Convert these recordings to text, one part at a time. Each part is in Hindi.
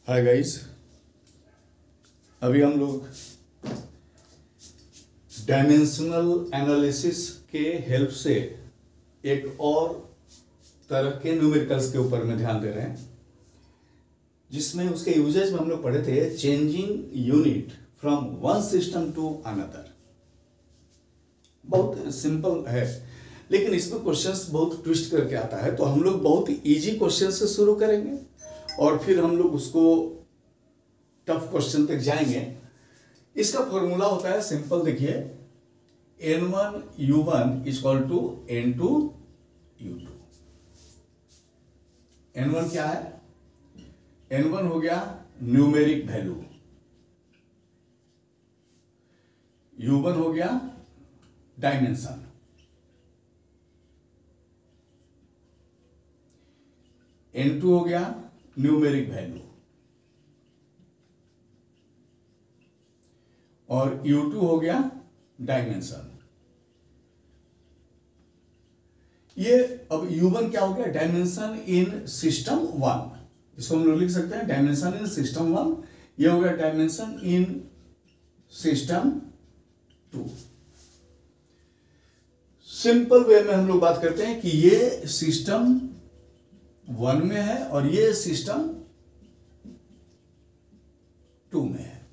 हाय गाइस, अभी हम लोग डायमेंशनल एनालिसिस के हेल्प से एक और तरह के न्यूमेरिकल्स के ऊपर में ध्यान दे रहे हैं, जिसमें उसके यूजेज में हम लोग पढ़े थे changing unit from one system to another. बहुत सिंपल है, लेकिन इसमें क्वेश्चंस बहुत ट्विस्ट करके आता है, तो हम लोग बहुत इजी क्वेश्चन से शुरू करेंगे और फिर हम लोग उसको टफ क्वेश्चन तक जाएंगे। इसका फॉर्मूला होता है सिंपल, देखिए n1 u1 is equal to n2 u2। n1 क्या है? n1 हो गया न्यूमेरिक वैल्यू, u1 हो गया डायमेंशन, n2 हो गया न्यूमेरिक वैल्यू और u2 हो गया डायमेंशन। ये अब u1 क्या हो गया? डायमेंशन इन सिस्टम वन, इसको हम लोग लिख सकते हैं डायमेंशन इन सिस्टम वन। ये हो गया dimension in system two. Simple way में हम लोग बात करते हैं कि ये सिस्टम वन में है और ये सिस्टम टू में है।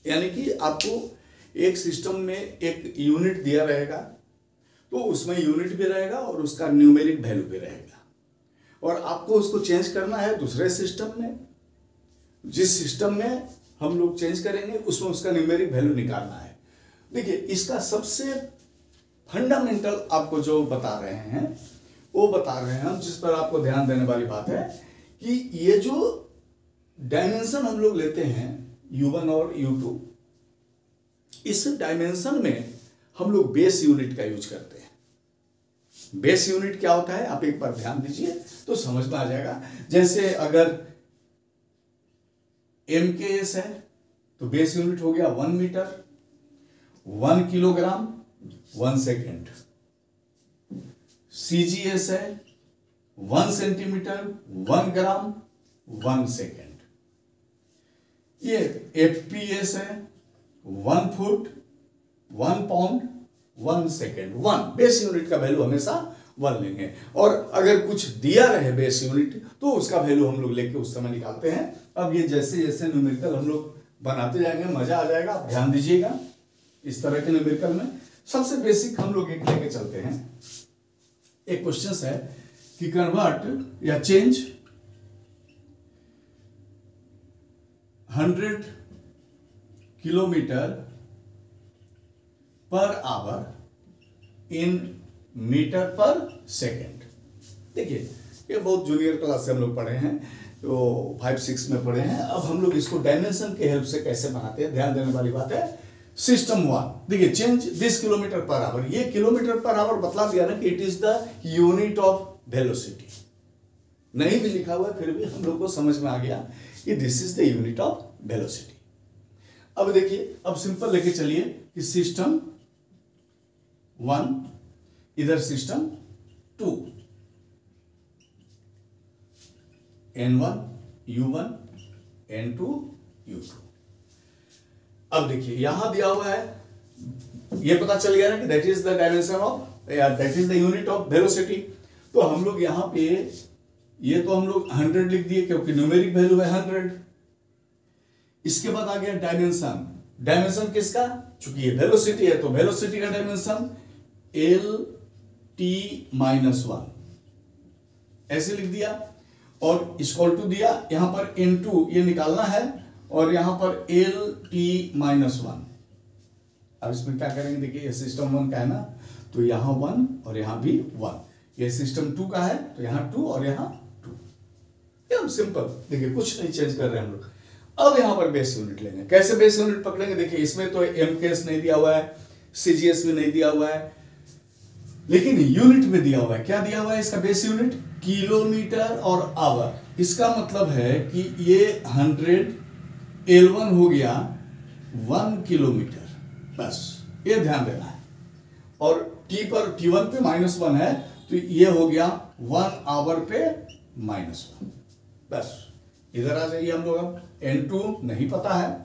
यानी कि आपको एक सिस्टम में एक यूनिट दिया रहेगा, तो उसमें यूनिट भी रहेगा और उसका न्यूमेरिक वैल्यू भी रहेगा, और आपको उसको चेंज करना है दूसरे सिस्टम में। जिस सिस्टम में हम लोग चेंज करेंगे उसमें उसका न्यूमेरिक वैल्यू निकालना है। देखिए, इसका सबसे फंडामेंटल आपको जो बता रहे हैं वो बता रहे हैं हम, जिस पर आपको ध्यान देने वाली बात है कि ये जो डायमेंशन हम लोग लेते हैं u1 और u2, इस डायमेंशन में हम लोग बेस यूनिट का यूज करते हैं। बेस यूनिट क्या होता है आप एक बार ध्यान दीजिए तो समझ में आ जाएगा। जैसे अगर MKS है तो बेस यूनिट हो गया 1 मीटर, 1 किलोग्राम 1 सेकेंड। CGS है 1 सेंटीमीटर 1 ग्राम 1 सेकेंड। ये FPS है 1 foot 1 pound 1 second. 1 base unit का वैल्यू हमेशा 1 लेंगे, और अगर कुछ दिया रहे बेस यूनिट तो उसका वैल्यू हम लोग लेके उस समय निकालते हैं। अब ये जैसे जैसे न्यूमेरिकल हम लोग बनाते जाएंगे मजा आ जाएगा, आप ध्यान दीजिएगा। इस तरह के न्यूमेरिकल में सबसे बेसिक हम लोग एक लेके चलते हैं। एक क्वेश्चन है कि कन्वर्ट या change 100 kilometre per hour in metre पर सेकेंड। देखिए, ये बहुत जूनियर क्लास से हम लोग पढ़े हैं, तो 5-6 में पढ़े हैं। अब हम लोग इसको डायमेंशन के हेल्प से कैसे बनाते हैं, ध्यान देने वाली बात है। सिस्टम वन, देखिए change this kilometre per hour, ये किलोमीटर पर आवर बतला दिया ना कि it is the unit of velocity. नहीं भी लिखा हुआ है फिर भी हम लोग को समझ में आ गया कि this is the unit of velocity. अब देखिए, अब सिंपल लेके चलिए कि सिस्टम वन इधर system two, n1 u1 n2 u2। अब देखिए यहां दिया हुआ है, ये पता चल गया ना कि that is the dimension of या that is the unit of velocity. तो हम लोग यहां पे ये तो हम लोग 100 लिख दिए क्योंकि न्यूमेरिक वैल्यू है 100। इसके बाद आ गया डायमेंशन। डायमेंशन किसका? चूंकि ये वेलोसिटी है तो वेलोसिटी का डायमेंशन LT-1 ऐसे लिख दिया, और इक्वल टू दिया, यहां पर n2 ये निकालना है और यहां पर LT-1। अब इसमें क्या करेंगे, देखिए ये सिस्टम वन का है ना, तो यहां 1 और यहां भी 1। ये सिस्टम टू का है तो यहां 2 और यहां 2। एकदम सिंपल, देखिए कुछ नहीं चेंज कर रहे हैं हम लोग। अब यहां पर बेस यूनिट लेंगे। कैसे बेस यूनिट पकड़ेंगे? देखिए इसमें तो MKS नहीं दिया हुआ है, CGS भी नहीं दिया हुआ है, लेकिन यूनिट में दिया हुआ है। क्या दिया हुआ है इसका बेस यूनिट? किलोमीटर और आवर। इसका मतलब है कि ये 100 L1 हो गया 1 किलोमीटर, बस ये ध्यान देना है। और T पर T1 पे -1 है तो ये हो गया 1 आवर पे -1, बस इधर आ जाइए हम लोग, अब N2 नहीं पता है,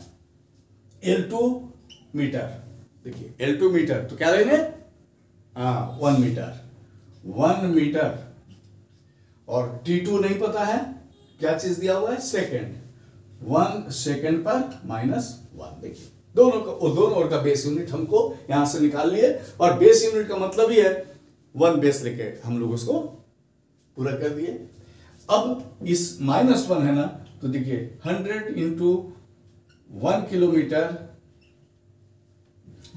L2 मीटर, देखिए L2 मीटर तो क्या लेंगे, 1 मीटर, 1 मीटर। और T2 नहीं पता है, क्या चीज दिया हुआ है, सेकेंड, 1 सेकेंड पर -1। देखिए दोनों ओर का बेस यूनिट हमको यहां से निकाल लिए, और बेस यूनिट का मतलब ही है 1 बेस लेके हम लोग उसको पूरा कर दिए। अब इस -1 है ना, तो देखिए 100 इंटू 1 किलोमीटर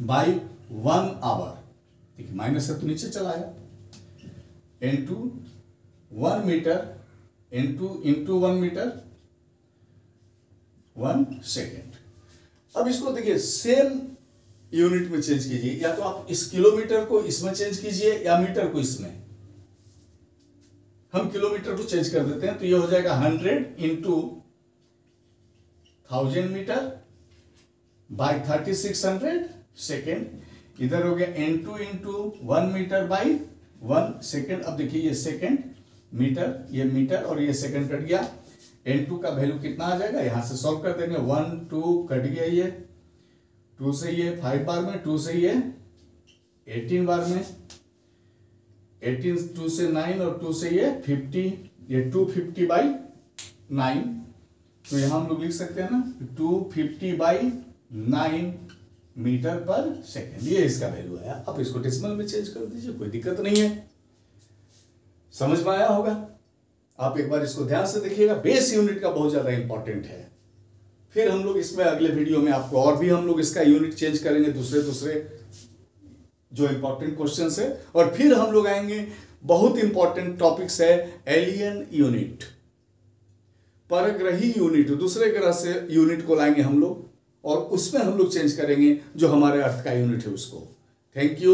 बाई 1 आवर, देखिए माइनस है तो नीचे चला आया, into 1 metre into 1 metre 1 second. अब इसको देखिए सेम यूनिट में चेंज कीजिए, या तो आप इस किलोमीटर को इसमें चेंज कीजिए या मीटर को इसमें। हम किलोमीटर को चेंज कर देते हैं, तो ये हो जाएगा 100 इंटू 1000 मीटर बाई 3600 सेकेंड। इधर हो गया N2 into 1 metre by 1 second. अब देखिए ये सेकेंड, मीटर, ये मीटर और ये सेकेंड कट गया। N2 का वैल्यू कितना आ जाएगा, यहां से सॉल्व कर देंगे, 1 2 कट गया, ये 2 से ये 5 बार में, 2 से ये 18 बार में, 18 2 से 9 और 2 से ये 50, ये 250 बाई 9। तो यहां हम लोग लिख सकते हैं ना 250 बाई 9 मीटर पर सेकेंड, ये इसका वैल्यू आया। अब इसको डेसिमल में चेंज कर दीजिए, कोई दिक्कत नहीं है। समझ में आया होगा? आप एक बार इसको ध्यान से देखिएगा, बेस यूनिट का बहुत ज्यादा इंपॉर्टेंट है। फिर हम लोग इसमें अगले वीडियो में आपको और भी हम लोग इसका यूनिट चेंज करेंगे, दूसरे जो इंपॉर्टेंट क्वेश्चंस है। और फिर हम लोग आएंगे, बहुत इंपॉर्टेंट टॉपिक्स है एलियन यूनिट, परग्रही यूनिट, दूसरे ग्रह से यूनिट को लाएंगे हम लोग, और उसमें हम लोग चेंज करेंगे जो हमारे अर्थ का यूनिट है उसको। Thank you.